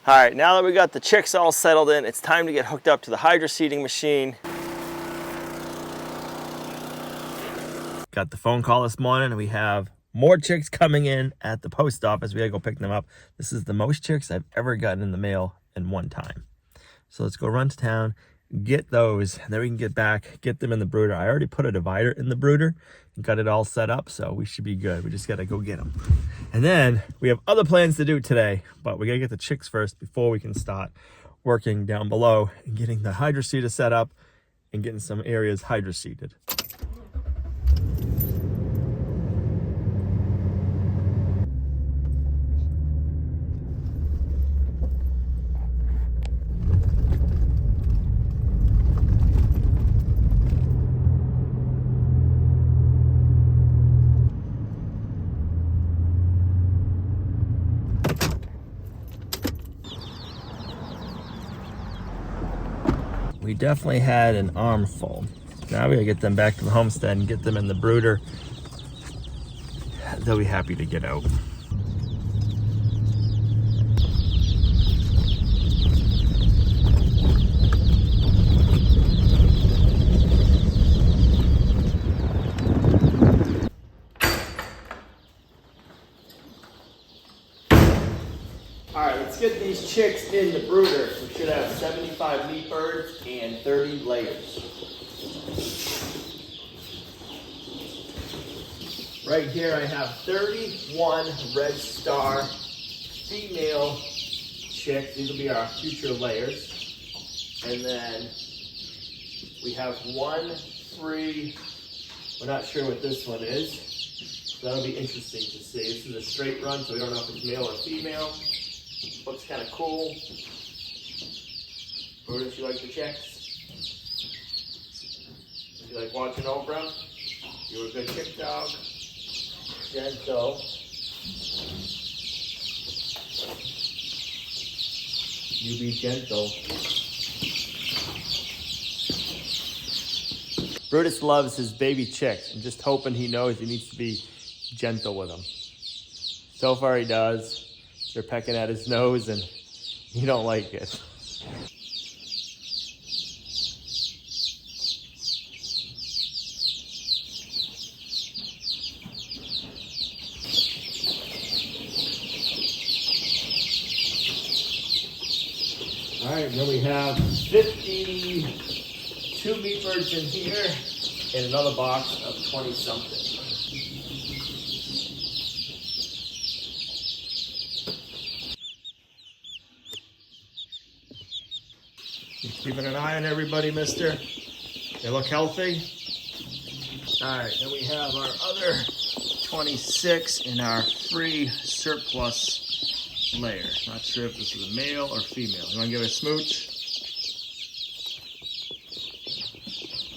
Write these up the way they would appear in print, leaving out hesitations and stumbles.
All right, now that we got the chicks all settled in, it's time to get hooked up to the hydro seeding machine. Got the phone call this morning and we have more chicks coming in at the post office. We gotta go pick them up. This is the most chicks I've ever gotten in the mail in one time. So let's go run to town, get those, and then we can get back, get them in the brooder. I already put a divider in the brooder and got it all set up, so we should be good. We just gotta go get them. And then we have other plans to do today, but we gotta get the chicks first before we can start working down below and getting the hydro seeder set up and getting some areas hydro seeded. We definitely had an armful. Now we gotta get them back to the homestead and get them in the brooder. They'll be happy to get out. All right, let's get these chicks in the brooder. We should have 75 meat birds and 30 layers. Right here I have 31 red star female chicks. These will be our future layers. And then we have 1 free, we're not sure what this one is. So that'll be interesting to see. This is a straight run, so we don't know if it's male or female. Looks kind of cool. Brutus, you like the chicks? You like watching Oprah? You a good chick dog? Gentle. You be gentle. Brutus loves his baby chicks. I'm just hoping he knows he needs to be gentle with them. So far he does. They're pecking at his nose and he don't like it. All right, then we have 52 meat birds in here and another box of 20 something. Keeping an eye on everybody, mister. They look healthy. All right, then we have our other 26 in our free surplus layer. Not sure if this is a male or female. You wanna give it a smooch?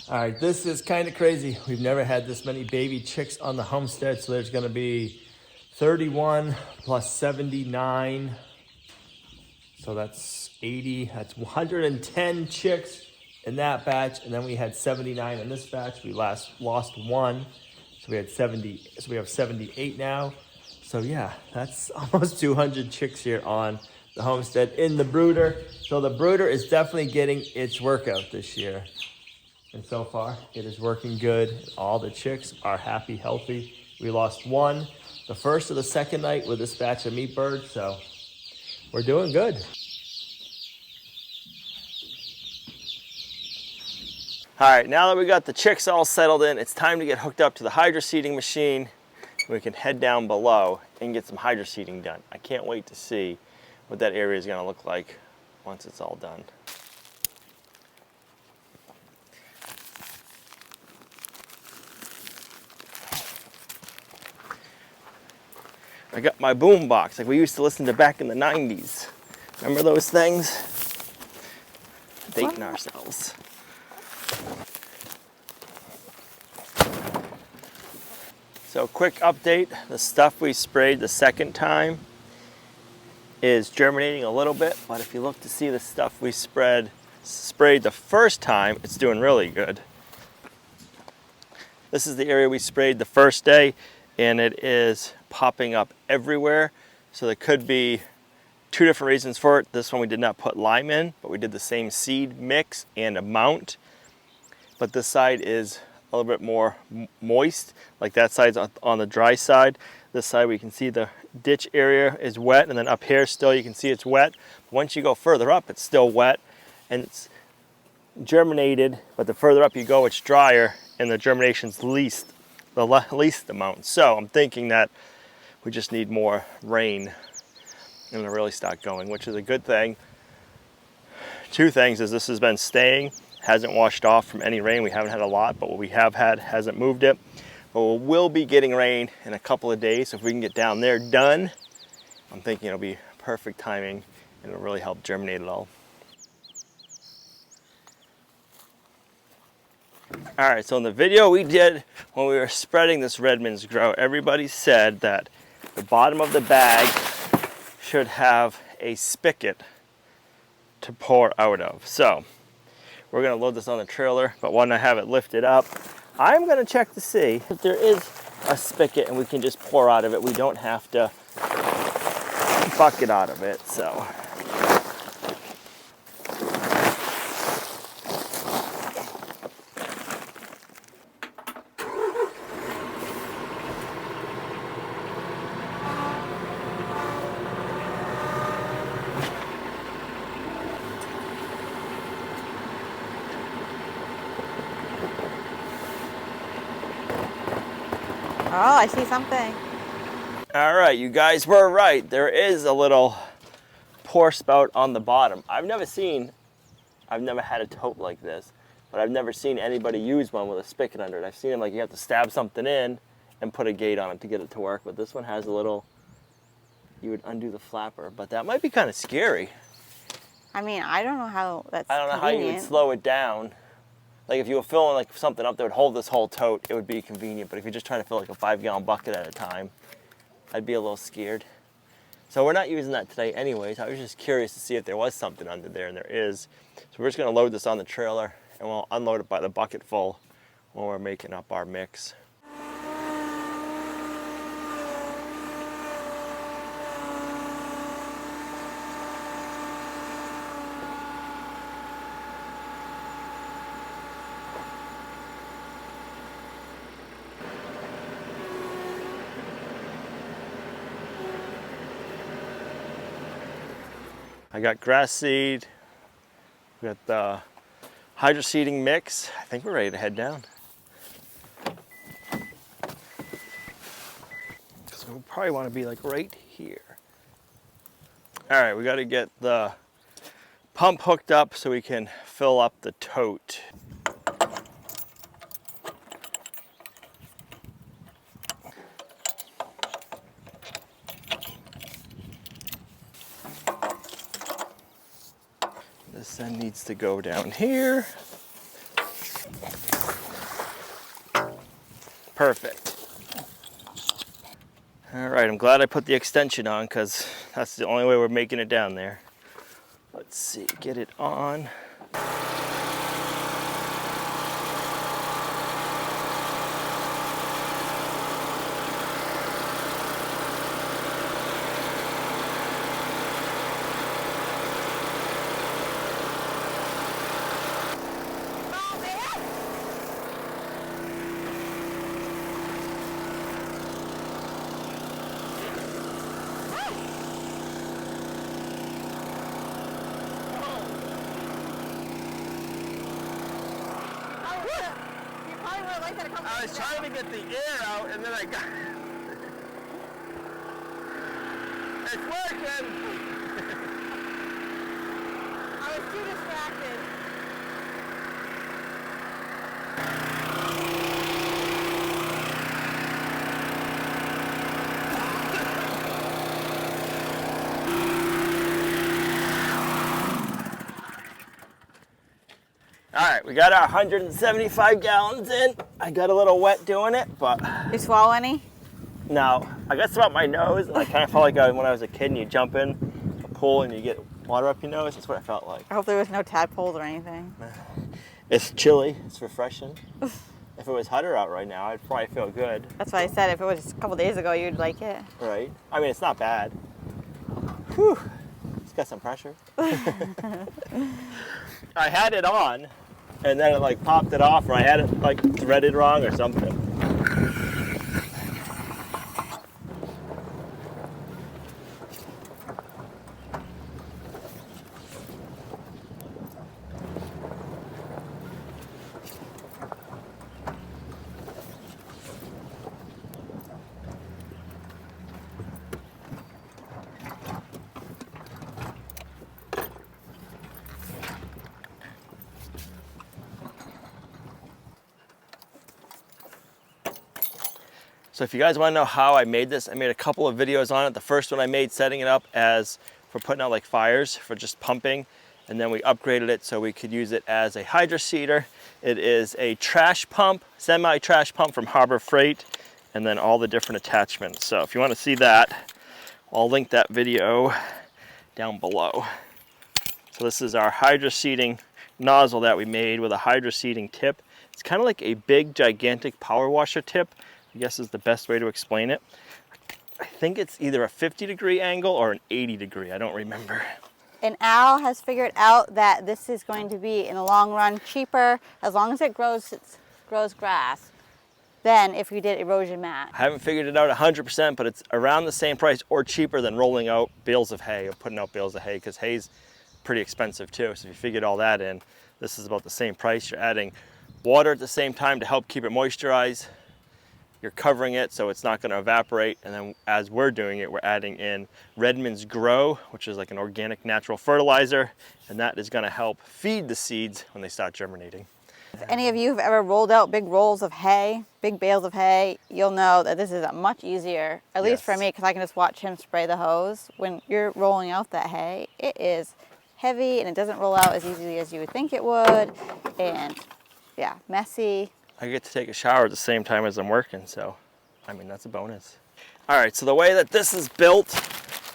All right, this is kind of crazy. We've never had this many baby chicks on the homestead, so there's gonna be 31 plus 79. So that's 80, that's 110 chicks in that batch. And then we had 79 in this batch. We lost 1. So we had 70, so we have 78 now. So yeah, that's almost 200 chicks here on the homestead in the brooder. So the brooder is definitely getting its workout this year. And so far it is working good. All the chicks are happy, healthy. We lost 1 the first or the second night with this batch of meat birds. So we're doing good. All right, now that we got the chicks all settled in, it's time to get hooked up to the hydro seeding machine. We can head down below and get some hydro seeding done. I can't wait to see what that area is gonna look like once it's all done. I got my boom box like we used to listen to back in the 90s. Remember those things? Dating ourselves. So quick update, the stuff we sprayed the second time is germinating a little bit, but if you look to see the stuff we sprayed the first time, it's doing really good. This is the area we sprayed the first day, and it is popping up everywhere. So there could be two different reasons for it. This one we did not put lime in, but we did the same seed mix and amount. But this side is a little bit more moist, like that side's on the dry side. This side we can see the ditch area is wet, and then up here still you can see it's wet. Once you go further up, it's still wet and it's germinated, but the further up you go, it's drier and the germination's the least amount. So I'm thinking that we just need more rain and it'll really start going, which is a good thing. Two things is this has been staying, hasn't washed off from any rain. We haven't had a lot, but what we have had hasn't moved it. But we will be getting rain in a couple of days. So if we can get down there done, I'm thinking it'll be perfect timing and it'll really help germinate it all. All right, so in the video we did when we were spreading this Redmond's grow, everybody said that the bottom of the bag should have a spigot to pour out of. So we're gonna load this on the trailer, but when I have it lifted up, I'm gonna check to see if there is a spigot and we can just pour out of it. We don't have to bucket out of it, so. Oh, I see something. All right, you guys were right. There is a little pour spout on the bottom. I've never had a tote like this, but I've never seen anybody use one with a spigot under it. I've seen them like you have to stab something in and put a gate on it to get it to work, but this one has a little, you would undo the flapper, but that might be kind of scary. I mean, I don't know how that's I don't know how you would slow it down. Like if you were filling like something up that would hold this whole tote, it would be convenient. But if you're just trying to fill like a 5-gallon bucket at a time, I'd be a little scared. So we're not using that today anyways. I was just curious to see if there was something under there, and there is. So we're just gonna load this on the trailer and we'll unload it by the bucket full when we're making up our mix. I got grass seed, we got the hydro seeding mix. I think we're ready to head down. So we probably want to be like right here. All right, we got to get the pump hooked up so we can fill up the tote. This then needs to go down here. Perfect. All right, I'm glad I put the extension on because that's the only way we're making it down there. Let's see, get it on. I was trying to get the air out and then I got it's working! I was too distracted. All right, we got our 175 gallons in. I got a little wet doing it, but... You swallow any? No, I got some up my nose, and I kind of felt like when I was a kid and you jump in a pool and you get water up your nose. That's what I felt like. I hope there was no tadpoles or anything. It's chilly, it's refreshing. If it was hotter out right now, I'd probably feel good. That's why I said if it was a couple days ago, you'd like it. Right? I mean, it's not bad. Whew. got some pressure. I had it on, and then it like popped it off, or I had it like threaded wrong or something. So if you guys want to know how I made this, I made a couple of videos on it. The first one I made setting it up as for putting out like fires for just pumping, and then we upgraded it so we could use it as a hydro seeder. It is a trash pump, semi-trash pump from Harbor Freight, and then all the different attachments. So if you want to see that, I'll link that video down below. So this is our hydro seeding nozzle that we made with a hydro seeding tip. It's kind of like a big, gigantic power washer tip, I guess is the best way to explain it. I think it's either a 50-degree angle or an 80-degree, I don't remember. And Al has figured out that this is going to be, in the long run, cheaper as long as it grows grass than if we did erosion mat. I haven't figured it out 100%, but it's around the same price or cheaper than rolling out bales of hay or putting out bales of hay, because hay's pretty expensive too. So if you figured all that in, this is about the same price. You're adding water at the same time to help keep it moisturized. You're covering it so it's not going to evaporate, and then as we're doing it, we're adding in Redmond's Grow, which is like an organic natural fertilizer, and that is going to help feed the seeds when they start germinating. If any of you have ever rolled out big rolls of hay, big bales of hay, you'll know that this is much easier, at least for me, because I can just watch him spray the hose. When you're rolling out that hay, it is heavy and it doesn't roll out as easily as you would think it would, and yeah, messy. I get to take a shower at the same time as I'm working, so I mean, that's a bonus. All right, so the way that this is built,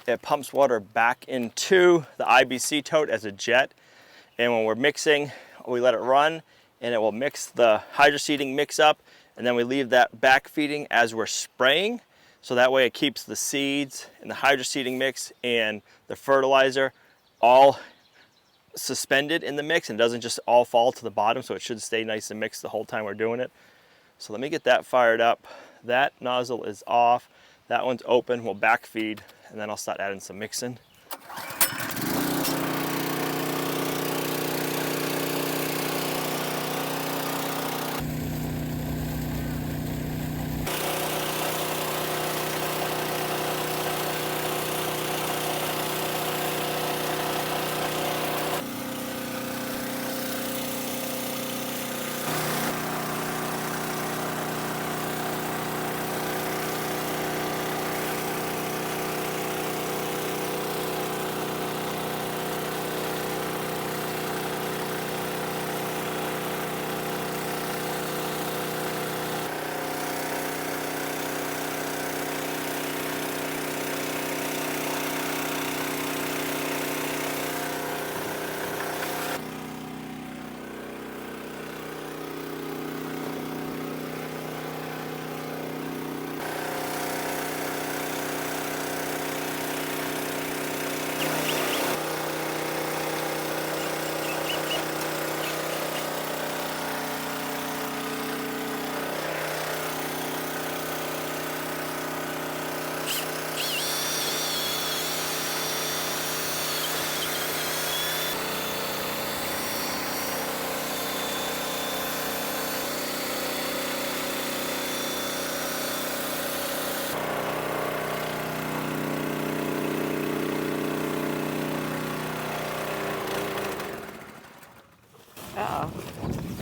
it pumps water back into the IBC tote as a jet, and when we're mixing, we let it run, and it will mix the hydro seeding mix up, and then we leave that back feeding as we're spraying, so that way it keeps the seeds and the hydro seeding mix and the fertilizer all suspended in the mix and doesn't just all fall to the bottom, so it should stay nice and mixed the whole time we're doing it. So let me get that fired up. That nozzle is off, that one's open, we'll back feed, and then I'll start adding some mixing.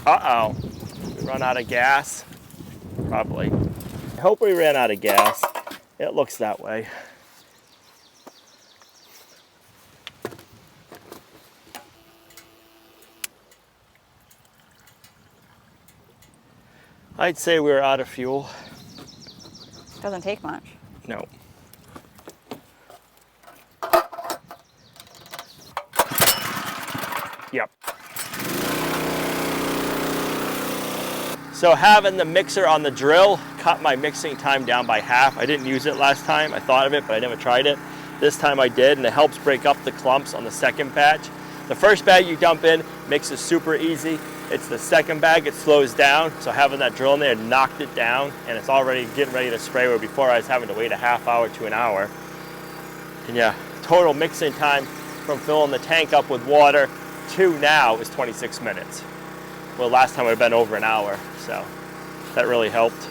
Uh-oh, we run out of gas, probably. I hope we ran out of gas. It looks that way. I'd say we're out of fuel. Doesn't take much. No. Yep. So having the mixer on the drill cut my mixing time down by half. I didn't use it last time. I thought of it, but I never tried it. This time I did, and it helps break up the clumps on the second batch. The first bag you dump in, mix is super easy. It's the second bag, it slows down. So having that drill in there knocked it down, and it's already getting ready to spray, where before I was having to wait a half hour to an hour. And yeah, total mixing time from filling the tank up with water to now is 26 minutes. Well, last time it would have been over an hour, so that really helped.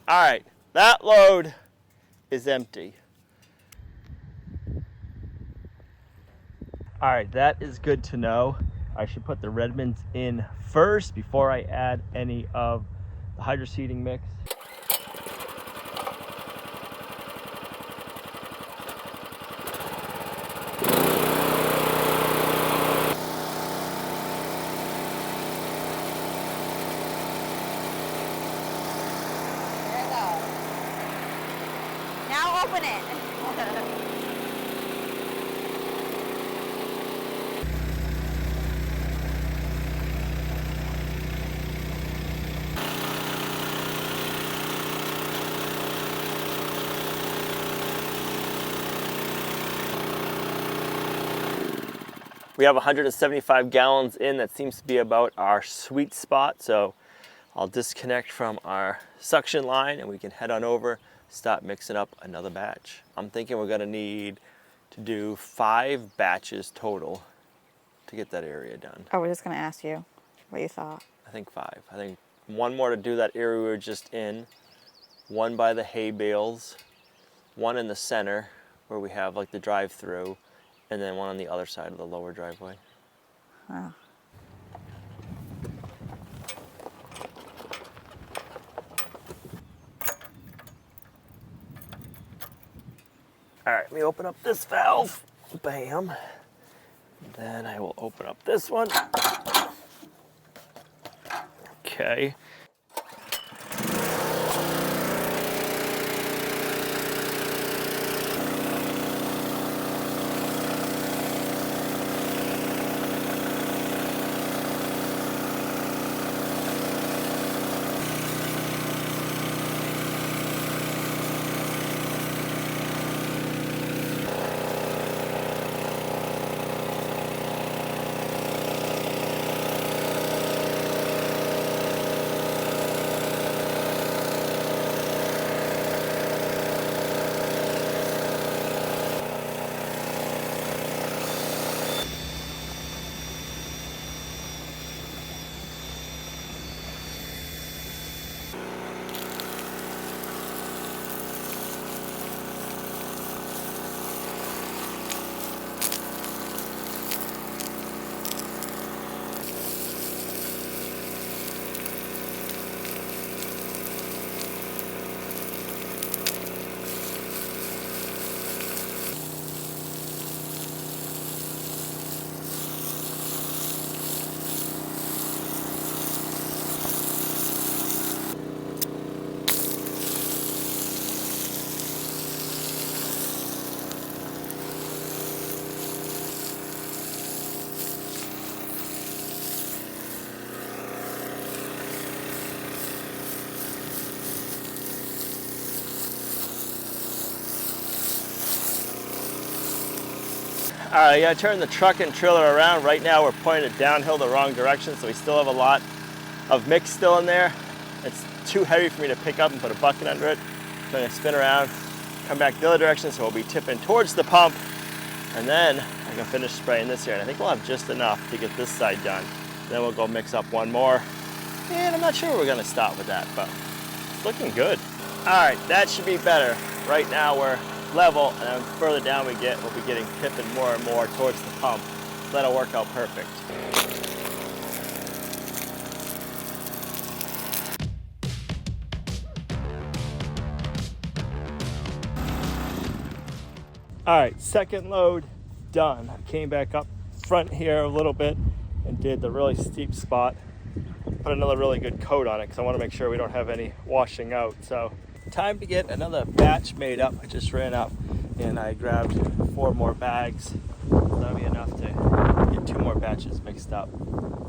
All right, that load is empty. All right, that is good to know. I should put the Redmonds in first before I add any of the hydro seeding mix. Open it. We have 175 gallons in. That seems to be about our sweet spot. So I'll disconnect from our suction line and we can head on over, start mixing up another batch. I'm thinking we're gonna need to do 5 batches total to get that area done. I was just gonna ask you what you thought. I think 5. I think 1 more to do that area we were just in, 1 by the hay bales, 1 in the center where we have like the drive-through, and then 1 on the other side of the lower driveway. Oh. All right, let me open up this valve. Bam. Then I will open up this one. Okay. All right, I gotta turn the truck and trailer around. Right now we're pointing it downhill the wrong direction, so we still have a lot of mix still in there. It's too heavy for me to pick up and put a bucket under it. I'm gonna spin around, come back the other direction, so we'll be tipping towards the pump, and then I can finish spraying this here. And I think we'll have just enough to get this side done. Then we'll go mix up one more. And I'm not sure we're gonna stop with that, but it's looking good. All right, that should be better. Right now we're level, and then further down we get, we'll be getting tipping more and more towards the pump. That'll work out perfect. All right, second load done. I came back up front here a little bit and did the really steep spot. Put another really good coat on it because I want to make sure we don't have any washing out. So time to get another batch made up. I just ran up and I grabbed 4 more bags. That'll be enough to get 2 more batches mixed up.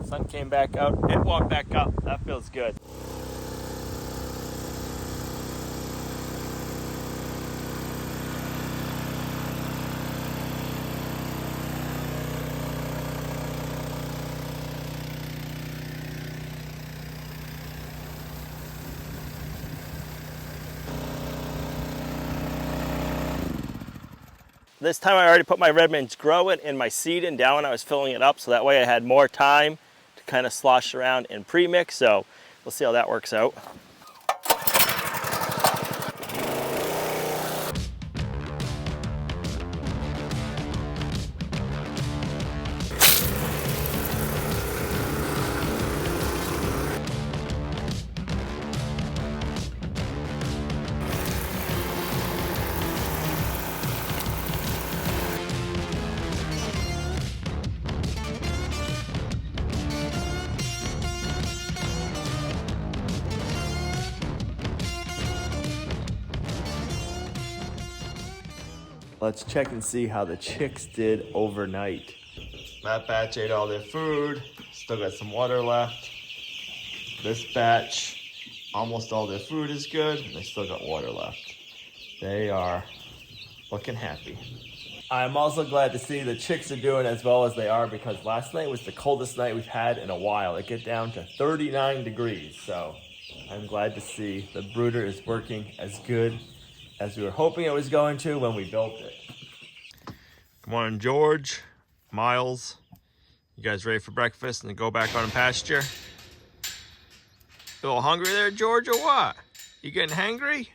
Sun came back out, it walked back up. That feels good. This time I already put my Redmond's growing and my seed in down when I was filling it up, so that way I had more time to kind of slosh around and pre-mix, so we'll see how that works out. Let's check and see how the chicks did overnight. That batch ate all their food, still got some water left. This batch, almost all their food is good, and they still got water left. They are looking happy. I'm also glad to see the chicks are doing as well as they are, because last night was the coldest night we've had in a while. It got down to 39 degrees, so I'm glad to see the brooder is working as good as we were hoping it was going to when we built it. Good morning, George, Miles. You guys ready for breakfast and then go back on pasture? You a little hungry there, George, or what? You getting hangry?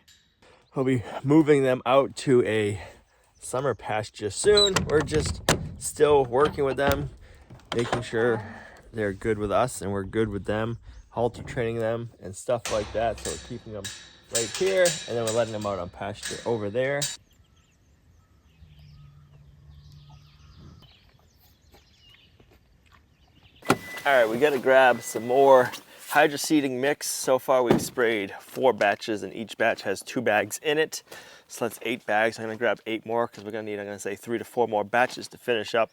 We'll be moving them out to a summer pasture soon. We're just still working with them, making sure they're good with us and we're good with them, halter training them and stuff like that. So we're keeping them right here, and then we're letting them out on pasture over there. All right, we got to grab some more hydroseeding mix. So far we've sprayed 4 batches, and each batch has 2 bags in it. So that's 8 bags. I'm gonna grab 8 more because we're gonna need, I'm gonna say 3 to 4 more batches to finish up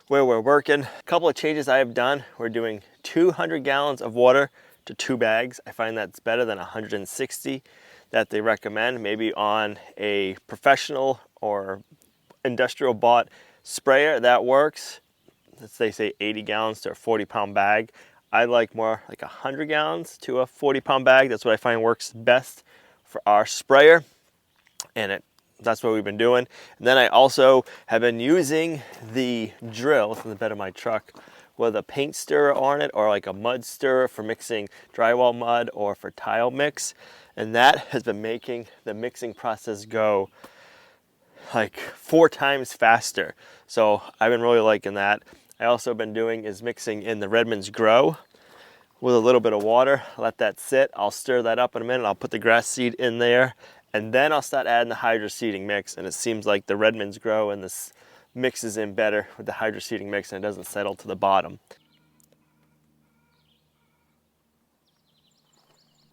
where we're working. A couple of changes I have done. We're doing 200 gallons of water to 2 bags. I find that's better than 160 that they recommend. Maybe on a professional or industrial bought sprayer that works. They say 80 gallons to a 40-pound bag. I like more like 100 gallons to a 40-pound bag. That's what I find works best for our sprayer, and that's what we've been doing. And then I also have been using the drill from the bed of my truck with a paint stirrer on it, or like a mud stirrer for mixing drywall mud or for tile mix. And that has been making the mixing process go like 4 times faster. So I've been really liking that. I also been doing is mixing in the Redmond's Grow with a little bit of water. Let that sit. I'll stir that up in a minute. I'll put the grass seed in there, and then I'll start adding the hydroseeding mix. And it seems like the Redmond's Grow and this mixes in better with the hydroseeding mix, and it doesn't settle to the bottom.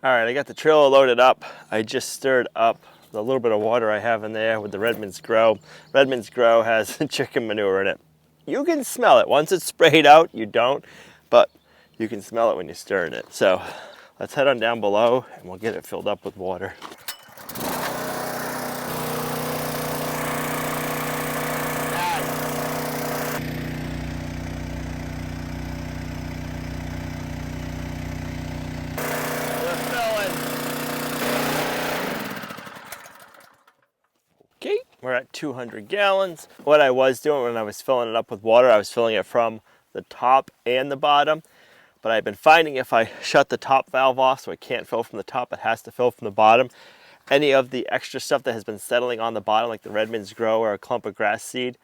All right, I got the trailer loaded up. I just stirred up the little bit of water I have in there with the Redmond's Grow. Redmond's Grow has chicken manure in it. You can smell it. Once it's sprayed out, you don't, but you can smell it when you're stirring it. So let's head on down below and we'll get it filled up with water. We're at 200 gallons. What I was doing when I was filling it up with water, I was filling it from the top and the bottom. But I've been finding if I shut the top valve off so it can't fill from the top, it has to fill from the bottom. Any of the extra stuff that has been settling on the bottom, like the Redmond's Grow or a clump of grass seed,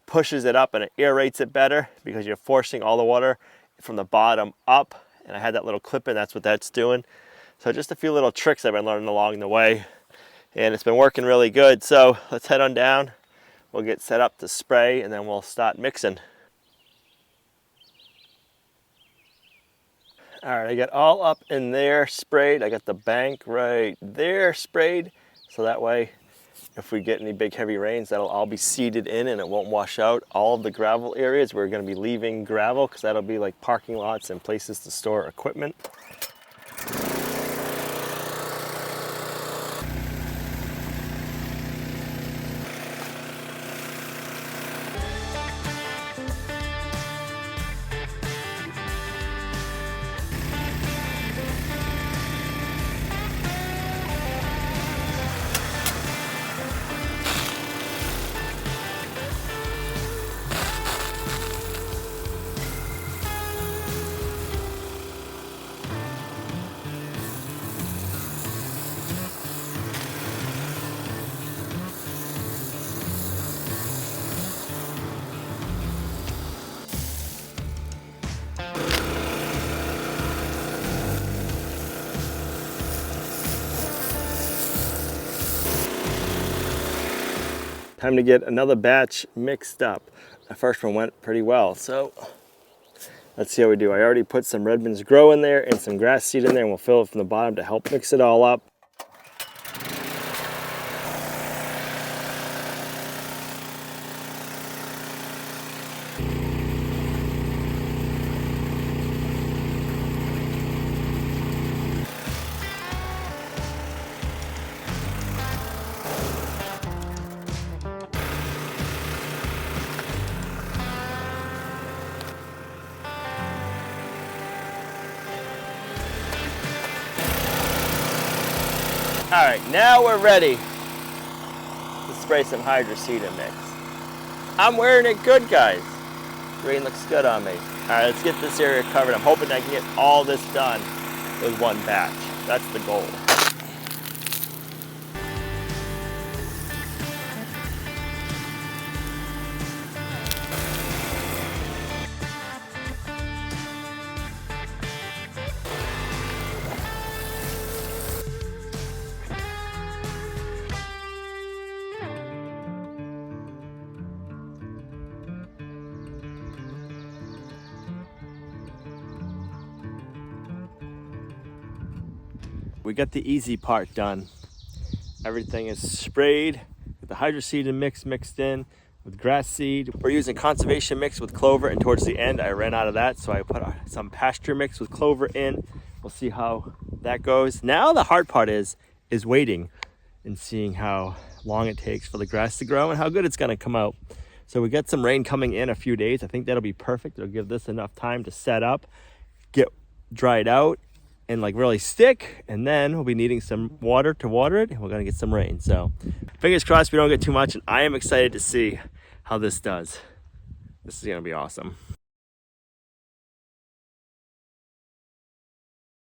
pushes it up and it aerates it better because you're forcing all the water from the bottom up. And I had that little clip in, that's what that's doing. So just a few little tricks I've been learning along the way. And it's been working really good. So let's head on down. We'll get set up to spray and then we'll start mixing. All right, I got all up in there sprayed. I got the bank right there sprayed. So that way, if we get any big heavy rains, that'll all be seeded in and it won't wash out. All of the gravel areas, we're gonna be leaving gravel because that'll be like parking lots and places to store equipment. Time to get another batch mixed up. The first one went pretty well, so let's see how we do. I already put some Redmond's Grow in there and some grass seed in there, and we'll fill it from the bottom to help mix it all up. All right, now we're ready to spray some hydroseeding mix. I'm wearing it good, guys. Green looks good on me. All right, let's get this area covered. I'm hoping I can get all this done with one batch. That's the goal. We got the easy part done. Everything is sprayed with the hydroseeding mix mixed in with grass seed. We're using conservation mix with clover, and towards the end I ran out of that, so I put some pasture mix with clover in. We'll see how that goes. Now the hard part is waiting and seeing how long it takes for the grass to grow and how good it's gonna come out. So we got some rain coming in a few days. I think that'll be perfect. It'll give this enough time to set up, get dried out, and like really stick, and then we'll be needing some water to water it, and we're gonna get some rain. So fingers crossed we don't get too much, and I am excited to see how this does. This is gonna be awesome.